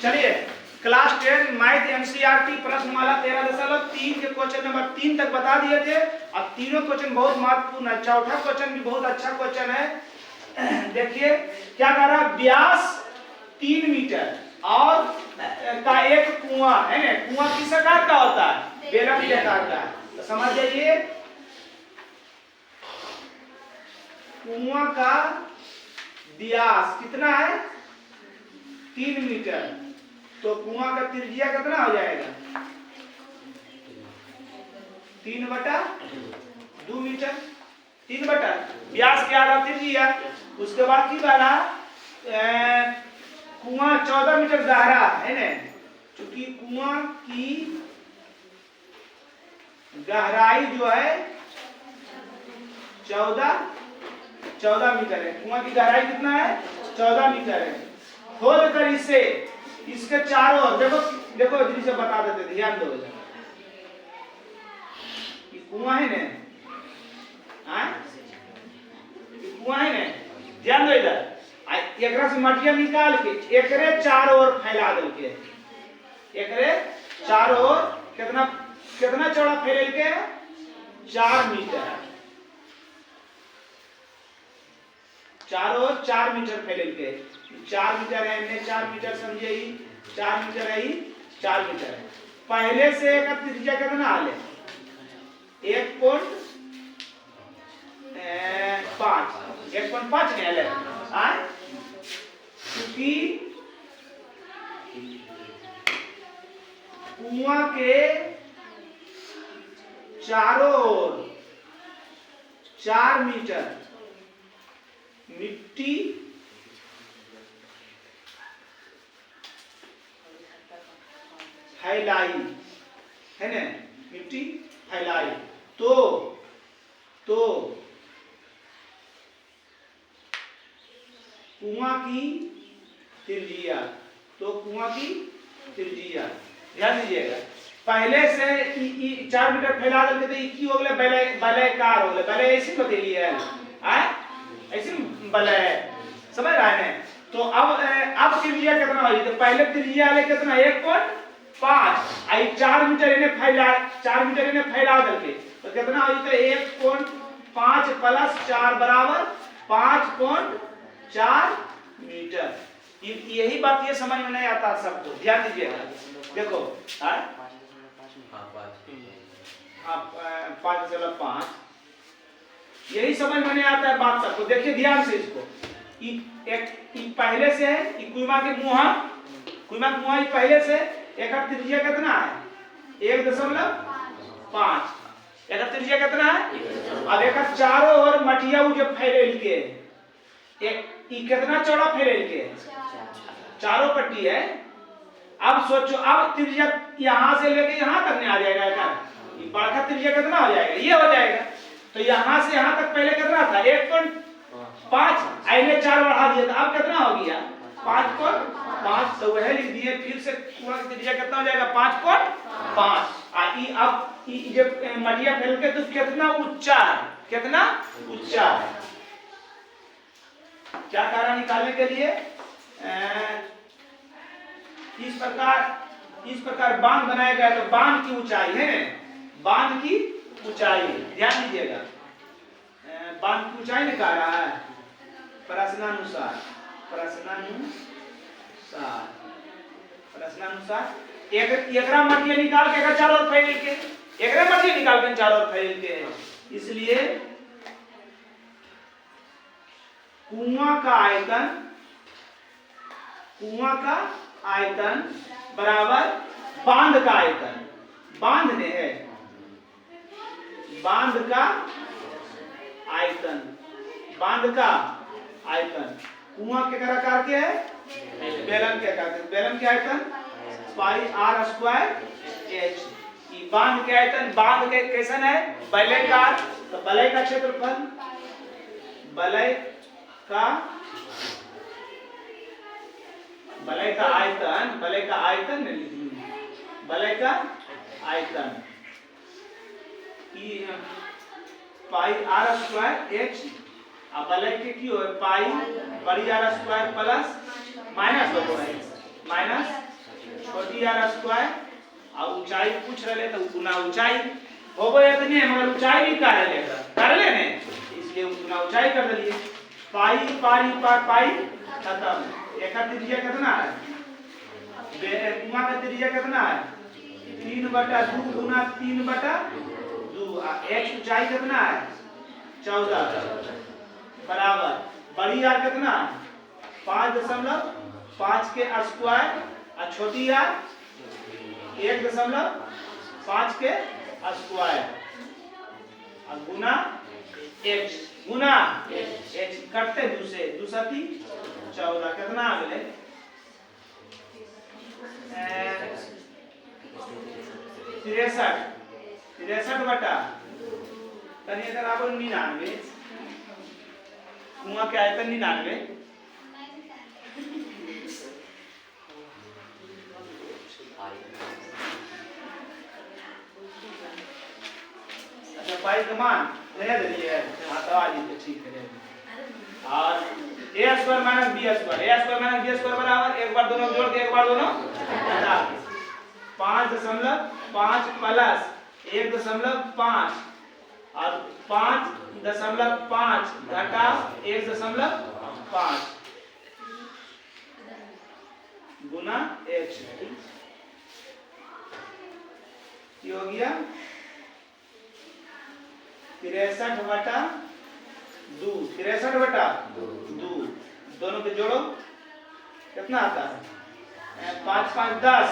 चलिए class 10 math NCERT प्रश्नमाला 13.3 के question number 3 तक बता दिए थे। अब तीनों क्वेश्चन बहुत महत्वपूर्ण है। चौथा क्वेश्चन भी बहुत अच्छा क्वेश्चन है। देखिए क्या कह रहा है, व्यास 3 मीटर और का एक कुआं है ना। कुआं किस आकार का होता है? बेलन के आकार का। तो समझ जाइए कुआं का व्यास कितना है? 3 मीटर। तो कुआं का त्रिज्या कितना हो जाएगा? 3/2 मीटर। 3/, व्यास के आधा त्रिज्या। उसके बाद की बना, कुआं 14 मीटर गहरा है ना। क्योंकि कुआं की गहराई जो है 14 मीटर है। कुआं की गहराई कितना है? 14 मीटर है। खोद कर इसे इसके चारों ओर देखो देखो जिसे बता देते, ध्यान दो। कुआं है ना, कुआं है ना, ध्यान दो। इधर एकरा से मटिया निकाल के एकरे चारों ओर फैला दल के। एकरे चारों ओर कितना कितना चौड़ा फैल के? 4 मीटर। चारों ओर 4 मीटर फैल के। 4 मीटर है, 4 मीटर समझे, 4 मीटर है, 4 मीटर है। पहले से एक त्रिज्या कितना हाल है? 1.5 1.5 नहीं है। क्योंकि कुआं के चारों ओर 4 मीटर मिट्टी फैलाई है ना, मिट्टी फैलाई। तो कुआं की त्रिज्या, ध्यान दीजिएगा। पहले से 4 मीटर फैला देते तो की हो गए बलयकार हो गए। बलय ऐसे बतेलिए ऐसे बलय, समझ रहा है। तो अब त्रिज्या कितना हो? तो पहले त्रिज्या वाले कितना? 1.5 आई 4 मीटर इन्हें फैला, 4 मीटर इन्हें फैला देके तो कितना हो? तो 1.5 + 4 बराबर 5.4 मीटर। यही बात ये समझ में नहीं आता सबको, ध्यान दीजिएगा। देखो 5.5 यही समझ में नहीं आता है बात सबको। देखिए ध्यान से इसको। पहले से है कुआं के मुंह पहले से एक त्रिज्या कितना है? 1.5। एक त्रिज्या कितना है? अब एक चारों ओर मटिया जब फैल के कितना चौड़ा फैल के? चारों पट्टी है। अब सोचो, अब त्रिज्या यहां से लेके यहां तक नहीं आ जाएगा। बड़ा त्रिज्या कितना हो जाएगा? ये हो जाएगा। तो यहां से यहां तक पहले कितना था? 1.5 आइने 4 बढ़ा दिया था। अब कितना हो गया? 5.5। तो वह लिख दिए। फिर से कुआं की त्रिज्या कितना हो जाएगा? 5.5। अब जब मटिया फैल के तो कितना ऊंचा है? कितना ऊंचा है? क्या कारण निकालने के लिए? इस प्रकार बांध बनाया गया। तो बांध की ऊंचाई है, बांध की ऊंचाई ध्यान दीजिएगा। बांध की ऊंचाई निकाल रहा है प्रश्नानुसार एकरा मटिया निकाल के चारों ओर फैल के, एकरा मटिया निकाल के चारों ओर फैल के। इसलिए कुआं का आयतन बराबर बांध का आयतन। बांध ने है, बांध का आयतन कुआं के आकार के है, बेलन के आकार के। बेलन के आयतन πr²h। बांध के आयतन, बांध के कैसन है? बलयकार। तो बलय का क्षेत्रफल, बलय का आयतन, बलय का आयतन πr²h। अब बलय के की हो? पाई बड़ी r² प्लस माइनस हो रहा है, माइनस r स्क्वायर और ऊंचाई पूछ रहे तो गुना ऊंचाई हो गया इतने, मगर ऊंचाई भी कर लेगा कर लेने, इसलिए गुना ऊंचाई कर दिए। पाई पारी पर पाई खत्म। एक का त्रिज्या कितना है, कुआं का त्रिज्या कितना है 3/2 गुना 3/2। x ऊंचाई कितना है 14 बराबर बड़ी आर कितना 5.5 के स्क्वायर और छोटी आर 1.5 के स्क्वायर और गुना x गुना x कटते दूसरे दूसरी 14 कितना आ गए 63 बटा तनी अगर आप 99 कुआं के आयतन 99 अच्छा पाई का मान रह दिए हाँ तो आ जाइए ठीक है। और a square minus b square बराबर एक बार दोनों जोड़ के एक बार दोनों घटा के 5.5 प्लस 1.5 और 5.5 घटा 1.5 गुना h ये हो गया 63/2 63/2 दोनों के जोड़ो कितना आता है 5 5 10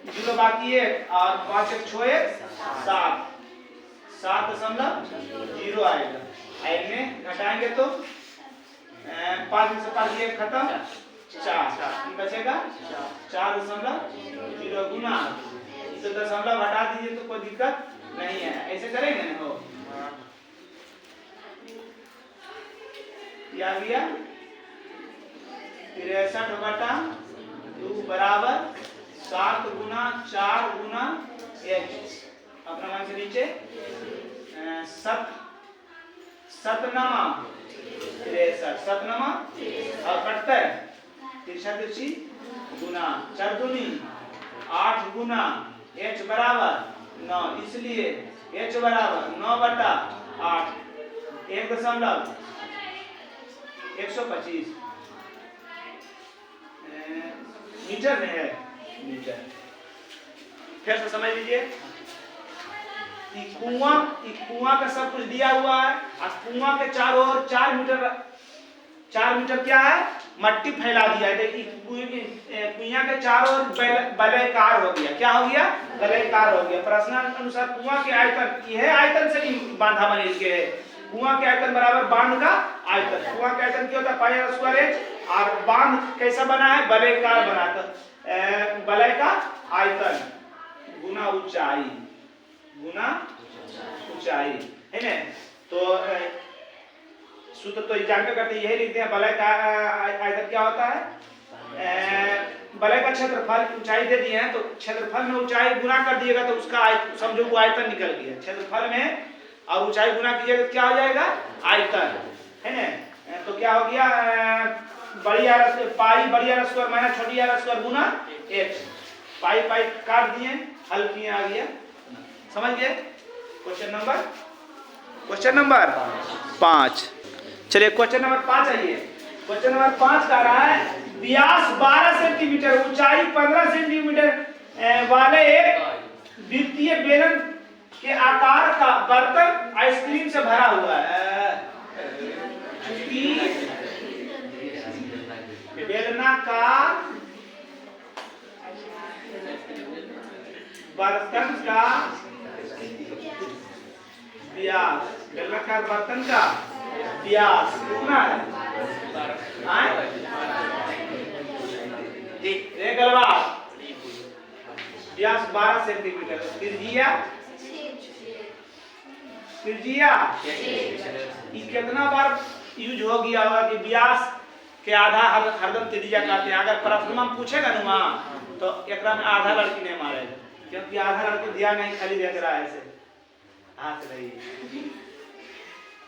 जीरो बाकी है और 5 1 6 7 7.0 आएगा। आई में घटाएंगे तो 5 में से 5 1 खत्म 4 बचेगा 4.0 गुना इसे दशमलव हटा दीजिए तो कोई दिक्कत नहीं है। ऐसे करेंगे ना हो क्या गया 63/2 बराबर 7 गुना 4 गुना h अपना मान से नीचे 63 और कटता है तिरछी गुना 4 दूनी 8 गुना h बराबर 9 इसलिए h बराबर 9/8 1.125 मीटर में है मीटर। फिर से समझ लीजिए कुआं का सब कुछ दिया हुआ है और कुआं के चारों ओर 4 मीटर क्या है मट्टी फैला दिया है। कुआं के चारों ओर वलयाकार हो गया। क्या हो गया वलयाकार हो गया। प्रश्न अनुसार कुआं के आयतन यह आयतन से नहीं बांधा बने के है। कुआं के आयतन बराबर बांध का आयतन। कुआं के आयतन क्या होता है पाई स्क्वायर h और बांध कैसा बना है वलयाकार बनाकर वलय का आयतन गुना ऊंचाई है ना। तो सूत्र तो जानते करते यही लिखते हैं वलय का आयतन क्या होता है वलय का क्षेत्रफल ऊंचाई दे दिए हैं तो क्षेत्रफल में ऊंचाई गुना कर दिएगा तो उसका समझो वो आयतन निकल गया। क्षेत्रफल में और ऊंचाई गुना कीजिएगा तो क्या हो जाएगा आयतन है ना। तो क्या हो गया बड़ी आर स्क्वायर माइनस छोटी आर स्क्वायर गुना h पाई काट दिए हल किए आ गया। समझ गए। Question number 5। चलिए क्वेश्चन नंबर 5 आइए। क्वेश्चन नंबर 5 का रहा है व्यास 12 सेंटीमीटर ऊंचाई 15 सेंटीमीटर वाले एक वृत्तीय बेलन के आकार का बर्तन आइसक्रीम से भरा हुआ है। बेलनाकार बर्तन का व्यास बेलनाकार बर्तन का व्यास कितना है व्यास 12 सेंटीमीटर त्रिज्या कितना बार यूज हो गया होगा कि व्यास के आधा हरदम त्रिज्या कहते हैं। अगर प्रश्न में पूछेगा ना तो एक में आधा लड़की नहीं मारेगा क्योंकि आधा लड़की ध्यान नहीं खाली देख रहा है ऐसे हाथ रही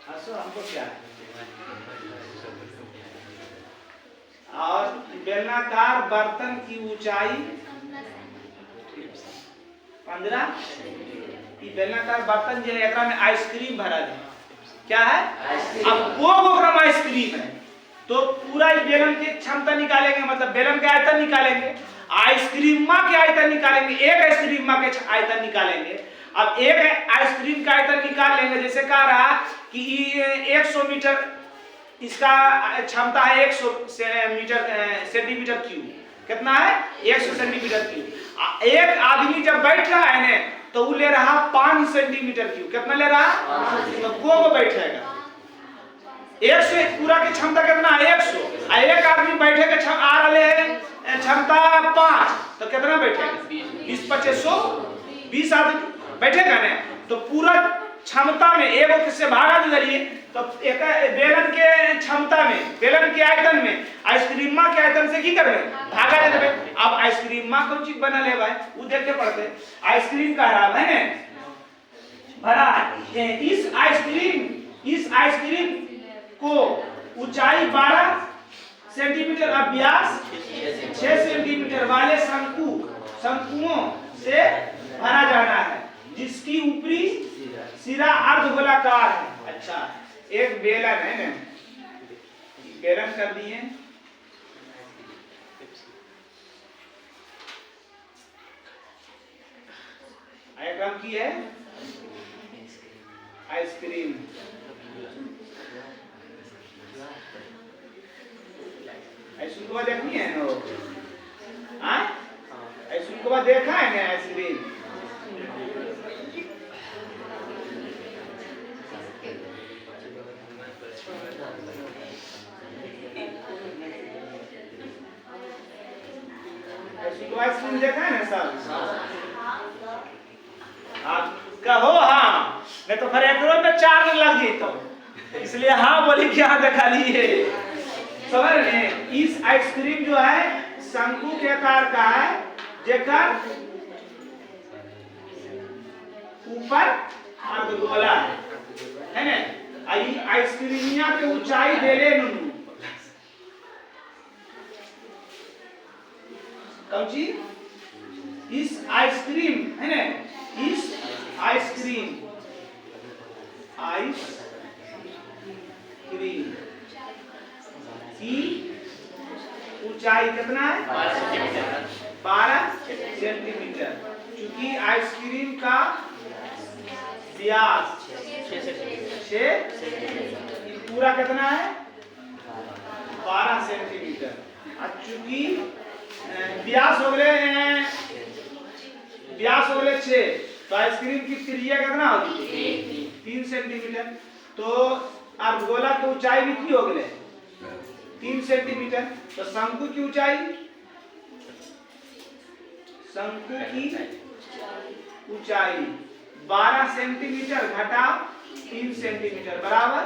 हंसो हमको क्या और बेलनाकार बर्तन की ऊंचाई 15 ई बेलनाकार बर्तन जे एकरा में आइसक्रीम भरा दे क्या है अब वो ग्राम आइसक्रीम है तो पूरा ही बेलन की क्षमता निकालेंगे मतलब बेलन के आयतन निकालेंगे आइसक्रीम के आयतन निकालेंगे एक आइसक्रीम के आयतन निकालेंगे अब एक आइसक्रीम का आयतन निकाल लेंगे जैसे कह रहा कि 100 मीटर इसका क्षमता है 100 सेंटीमीटर क्यूब कितना है 100 सेंटीमीटर क्यूब एक आदमी जब बैठ रहा है ना तो वो ले रहा 5 सेंटीमीटर क्यूब कितना ले रहा तो वो बैठेगा 100 पूरा की क्षमता कितना है 100 एक आदमी बैठेगा आ रहे हैं क्षमता 5 तो कितना बैठेगा 20 25 100 20 आदमी बैठेगा ना तो पूरा क्षमता में एगो किससे भागा दीजिए तो एक बेलन के क्षमता में बेलन के आयतन में आइसक्रीम के आयतन से की करबे भागा दे देबे अब आइसक्रीम कौन चीज बना ले भाई वो देखे पड़ते आइसक्रीम का रहा है ना भरा इस आइसक्रीम को ऊंचाई 12 सेंटीमीटर और व्यास 6 सेंटीमीटर वाले शंकुओं से भरा जाना है जिसकी ऊपरी सिरा अर्धगोलाकार है अच्छा एक बेलन है ना बेलन कर दिए आइटम की है आइसक्रीम आइसक्रीम को देखनी है ना आइसक्रीम को देखा है ना आइसक्रीम आइसक्रीम देखा है ना सब आप कहो हाँ नहीं तो फिर एक में 4 लग गई तो इसलिए हाँ बोली कि हाँ दिखा लिए समझ रहे इस आइसक्रीम जो है शंकु के आकार का है जेकर ऊपर अर्धगोला है ना आइसक्रीमिया के ऊंचाई देले नुनु कौची इस आइसक्रीम है ना इस आइसक्रीम की ऊंचाई कितना है 12 सेंटीमीटर क्योंकि आइसक्रीम का व्यास 6 पूरा कितना है 12 सेंटीमीटर और चूंकि व्यास हो गए 6 तो आइसक्रीम की त्रिज्या कितना होगी 3 सेंटीमीटर तो अर्धगोला की ऊंचाई भी की हो गए 3 सेंटीमीटर तो शंकु की ऊंचाई शंकु की ऊंचाई 12 सेंटीमीटर घटा 3 सेंटीमीटर बराबर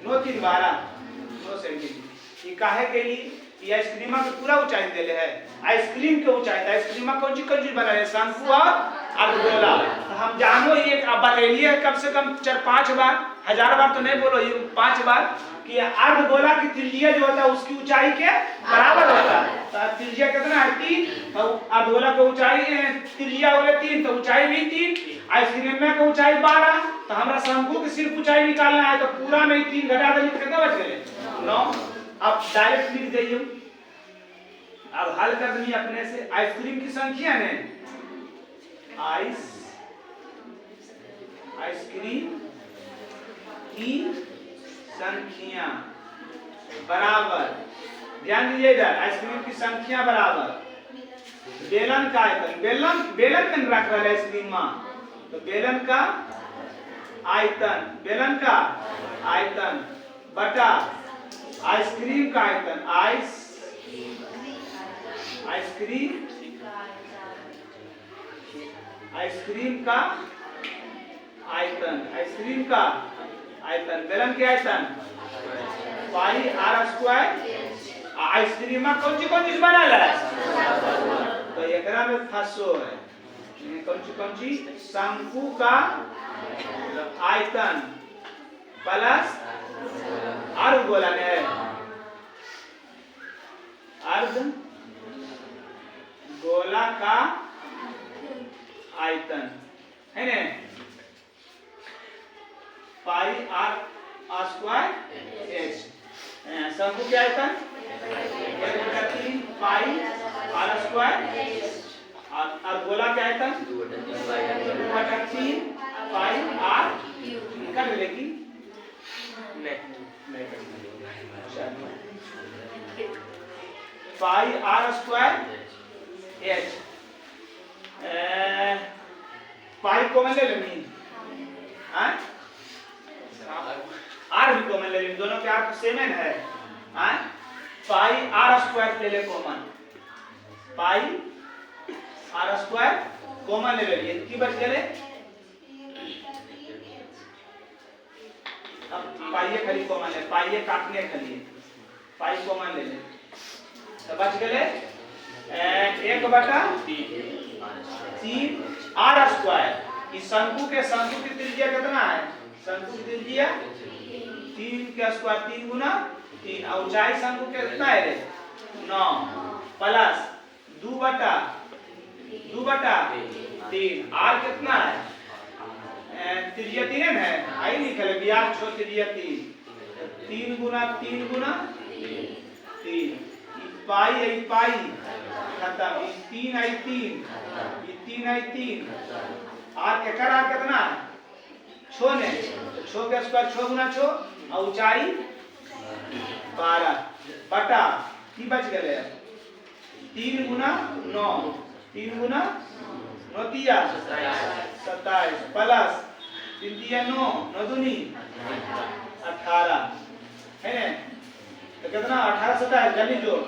9 3 12 9 सेंटीमीटर ये काहे के लिए ये आइसक्रीम का पूरा ऊंचाई देले है आइसक्रीम के ऊंचाई आइसक्रीम कौन चीज बना है शंकु और अर्धगोला तो हम जानो ये आप बताइए कम से कम 4-5 बार 1000 बार तो नहीं बोलो ये 5 बार कि अर्धगोला की त्रिज्या जो होता है उसकी ऊंचाई के बराबर होता है तो त्रिज्या कितना है 3 और अर्धगोला की ऊंचाई त्रिज्या वाले 3 तो ऊंचाई भी 3 आइसक्रीम में की ऊंचाई 12 तो हमरा शंकु की सिर्फ ऊंचाई निकालना है तो पूरा में 3 घटा देंगे तो कितना बच गए 9 अब डायरेक्ट लिख दइए अब हल कर देंगे अपने से आइसक्रीम की संख्या ने आइसक्रीम की संख्या बराबर ध्यान दीजिए इधर आइसक्रीम की संख्या बराबर बेलन का आयतन बेलन में रख रहा है आइसक्रीम तो बेलन का आयतन बटा आइसक्रीम का आयतन आइसक्रीम का आयतन बेलन के आयतन पाई आर स्क्वायर आइसक्रीम में कौन चीज बनल है तो एकरा में फंसो है कौन सी शंकु का आयतन प्लस अर्धगोला है अर्धगोला का आयतन है ना, पाई आर स्क्वायर एच। शंकु के आयतन 1/3 पाई आर स्क्वायर, और गोला के आयतन 2/3 पाई आर। कर लेगी pi are square H. Pi common ले लेनी, आर भी कॉमन ले लेनी, दोनों के आर सेम है। पाई आर स्क्वायर ले ले common, pi are square common ले लिए, की बच गए अब पाई खाली कॉमन ले, पाई काटने खाली पाई कॉमन ले ले तो बच गए 1/3 आर स्क्वायर। इस शंकु की त्रिज्या कितना है, शंकु की त्रिज्या 3 का स्क्वायर 3 गुना 3, और ऊंचाई शंकु के कितना है रे 9 प्लस 2/3। आर कितना है, त्रिज्या 3 है, आई लिखल है व्यास छो त्रिज्या 3 गुना 3 गुना 3। पाई खत्म, 3 आई 3 आर एकर आर कितना छो ने, छो के स्क्वायर 6 गुना 6, और ऊंचाई 12 बटा की बच गए 3 गुना 9 3 गुना 9 तिया 27 प्लस 3 तिया 9 9 दूनी 18 है ना, तो कितना 18 27 जल्दी जोड़,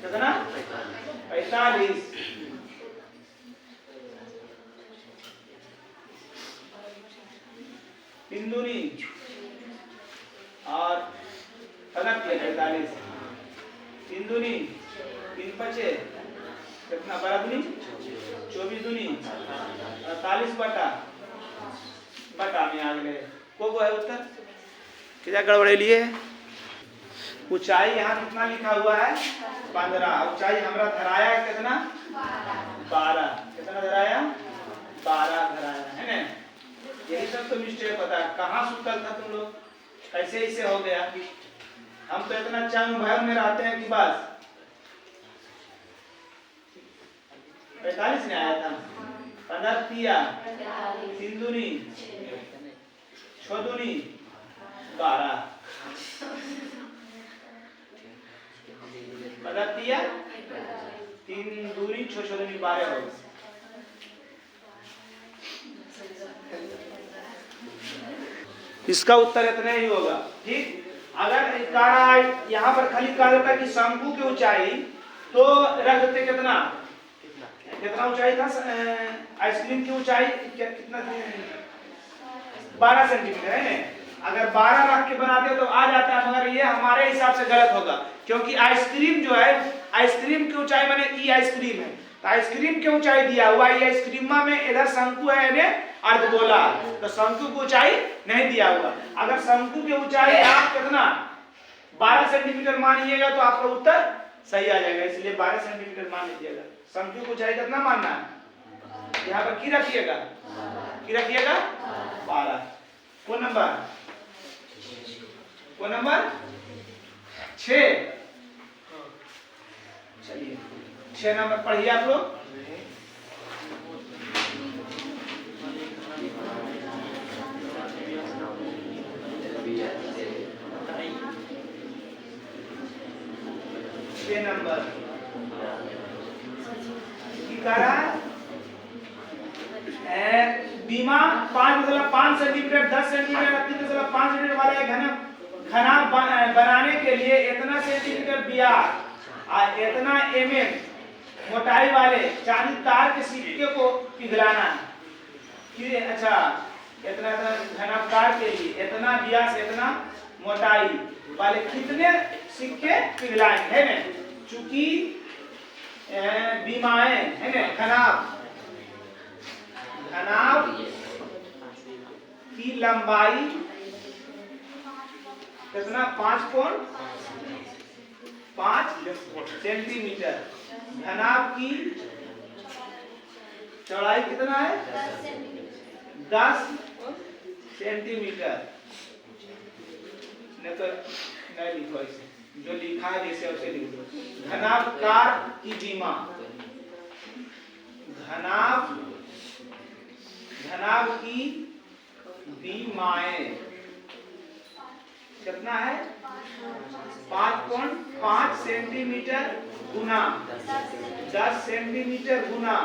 कितना 45। बिंदुनी और अलग 45 बिंदुनी 3 5 कितना 12 दूनी 24 दूनी 48 बटा में आ गए। को है उत्तर क्या गड़बड़े लिए। ऊंचाई यहाँ कितना लिखा हुआ है 15, ऊंचाई हमारा धराया कितना 12, कितना धराया 12 धराया है ना। यही सब तो मिस्टेक होता है, कहाँ सुतल था तुम लोग, कैसे इसे हो गया। हम तो इतना चंग भर में रहते हैं कि बस 45 में आया था, 15 तिया 3 दूनी 6 दूनी 12 15 तिया 3 दूनी 6 दूनी 12 हो। इसका उत्तर इतना ही होगा। ठीक, अगर यहाँ पर खाली कहा जाता कि शंकु की ऊंचाई तो रख देते कितना ऊंचाई था, आइसक्रीम की ऊंचाई कितना 12 सेंटीमीटर है ना। अगर 12 रख के बनाते तो आ जाता है, मगर ये हमारे हिसाब से गलत होगा, क्योंकि आइसक्रीम जो है आइसक्रीम की ऊंचाई माने ई आइसक्रीम है, तो आइसक्रीम की ऊंचाई दिया हुआ है आइसक्रीम में, इधर शंकु है इन्हें अर्धगोला, तो शंकु की ऊंचाई नहीं दिया हुआ। अगर शंकु की ऊंचाई आप कितना 12 सेंटीमीटर मानिएगा तो आपका उत्तर सही आ जाएगा, इसलिए 12 सेंटीमीटर मान लीजिएगा। शंकु की ऊंचाई कितना मानना है, यहाँ पर की रखिएगा 12। कौन नंबर 6। चलिए 6 नंबर पढ़िए आप लोग। नंबर बीमा 5 सेंटीमीटर 10 सेंटीमीटर 3.5 सेंटीमीटर वाला घना बनाने के लिए इतना सेंटीमीटर व्यास और इतना mm मोटाई वाले चांदी तार के सिक्के को पिघलाना है। अच्छा, इतना घनाकार के लिए इतना व्यास इतना मोटाई वाले कितने सिक्के पिघलाएंगे है ना। चूंकि बीमाएं है ना घनाभ की लंबाई कितना 5 5 सेंटीमीटर। घनाभ की चौड़ाई कितना है? 10 सेंटीमीटर। नहीं तो नहीं लिखो ऐसे, जो लिखा है जैसे उसे लिख दो। घनाभकार की विमा, घनाभ की विमाएं कितना है? 5.5 सेंटीमीटर गुना 10 सेंटीमीटर गुना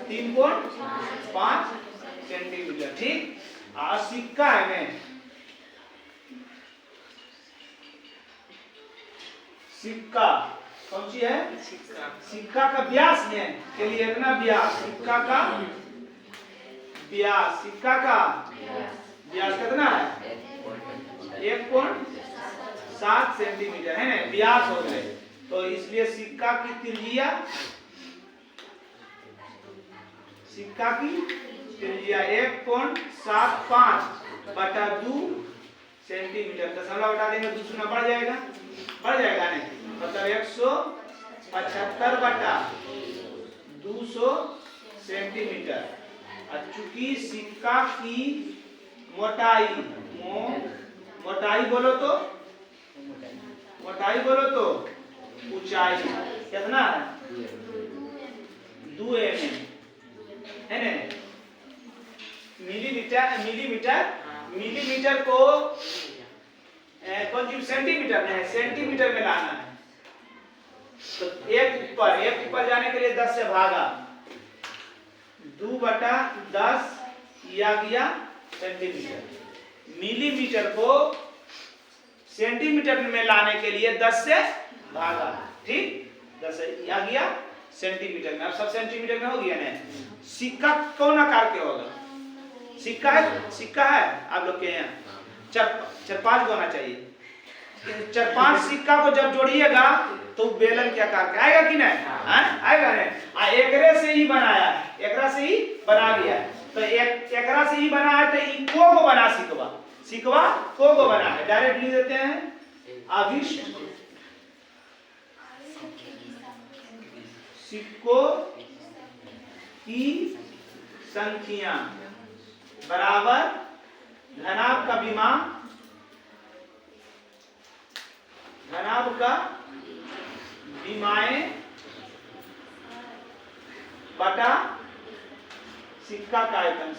3.5 सेंटीमीटर। ठीक। सिक्का है में सिक्का कौन सी है? सिक्का का व्यास है के लिए इतना व्यास, सिक्का का व्यास, सिक्का का व्यास कितना है? 1.7 सेंटीमीटर है ना, व्यास हो गए। तो इसलिए सिक्का की त्रिज्या 1.75/2 सेंटीमीटर। दशमलव हटा देंगे 2 शून्य बढ़ जाएगा नहीं, मतलब 175/200 सेंटीमीटर। चूंकि सिक्का की मोटाई बोलो तो ऊंचाई कितना है? 2 mm है ना। मिलीमीटर को कौन सी सेंटीमीटर में है? सेंटीमीटर में लाना है। तो एक ऊपर जाने के लिए 10 से भागा, 2/10 या गया सेंटीमीटर। मिलीमीटर को सेंटीमीटर में लाने के लिए 10 से भागा। ठीक, 10 या गया सेंटीमीटर में। अब सब सेंटीमीटर में हो गया ना। सिक्का कौन आकार के होगा? सिक्का है आप लोग के यहाँ 4-5 होना चाहिए। 4-5 सिक्का को जब जोड़िएगा तो बेलन के आकार का आएगा कि नहीं? आएगा नहीं। एकरे से ही बनाया, एकरा से ही बना लिया। तो एकरा से ही बना है तो को बना सिकवा को बना है। डायरेक्ट लिख देते हैं अभिष्ट सिक्कों की संख्या बराबर घनाभ का विमाएं बटा सिक्का का आयतन।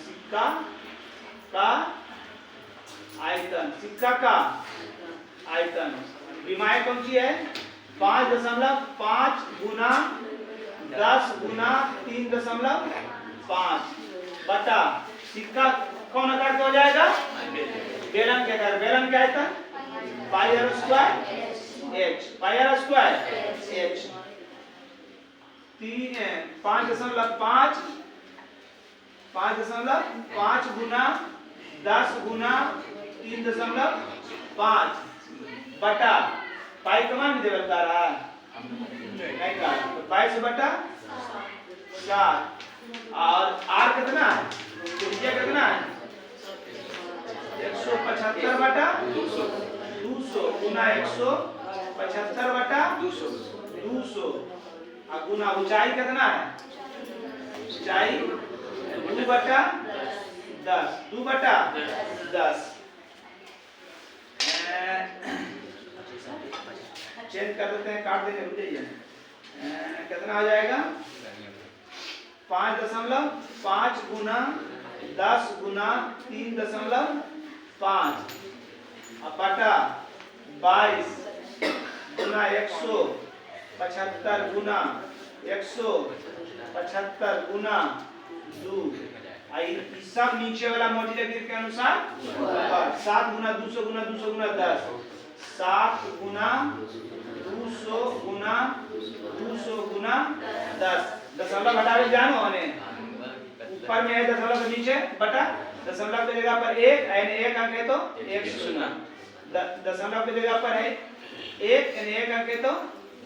सिक्का का आयतन विमाएं कौन सी है? 5.5 गुना 10 गुना 3.5 बटा सिक्का कौन आकार का हो जाएगा? बेलन के आकार। बेलन का आयतन पाई स्क्वायर h 5.5 गुना 10 गुना 3.5 बटा पाई का मान भी देवल का रहा है नहीं का, तो 22/7 और r कितना है? त्रिज्या कितना है? 175/200 गुना 175/200 और गुना ऊंचाई कितना है? ऊंचाई 2/10 चेंज कर देते हैं, काट देंगे, रुक जाइए। कितना आ जाएगा? 5.5 गुना 10 गुना 3.5 बटा 22 गुना 175 गुना 175 गुना 2। सब नीचे वाला मॉड्यूलर के अनुसार 7 गुना 200 गुना 200 गुना 10 7 गुना 200 गुना 200 गुना 10। दशमलव हटावे जानो हने ऊपर में है दशमलव के नीचे बटा दशमलव की जगह पर 1 यानी 1 अंक है तो 1 शून्य। दशमलव की जगह पर है 1 यानी 1 अंक है तो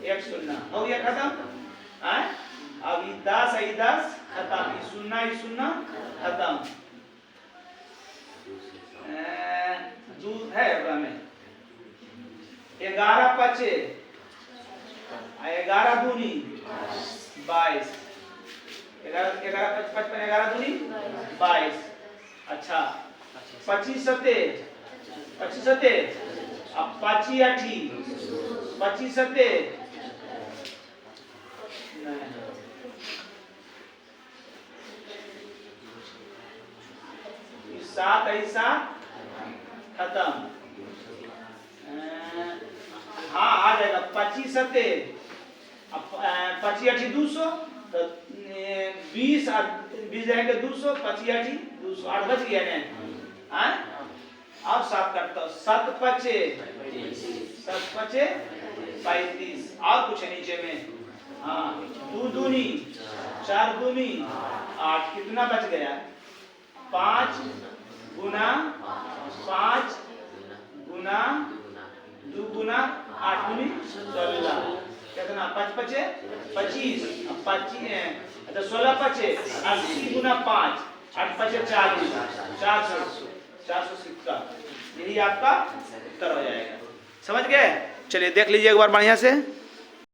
1 शून्य। हो गया खत्म। अब 10 है 10 खत्म, 0 खत्म। दूध है में 11 पचे 11 दूनी 22, 11 55 11 दूनी 22। अच्छा 25 सते अब 25 8 25 सते 7 ऐसा खत्म। हाँ आ जाएगा 25 सते अब 25 8 200 तो 20 जाएंगे 200 25 8 200 8 बच गया ना। अब 7 काटता हूँ 7 पचे 35 और कुछ है नीचे में। हाँ 2 दूनी 4 दूनी 8 कितना बच गया 5 गुना 5 गुना 2 गुना 8 दूनी 16 कितना 5 पचे 25 अब 25 अच्छा 16 पचे 80 गुना 5 8 पचे 40 470। यही आपका उत्तर हो जाएगा। समझ गए? चलिए देख लीजिए एक बार बढ़िया से।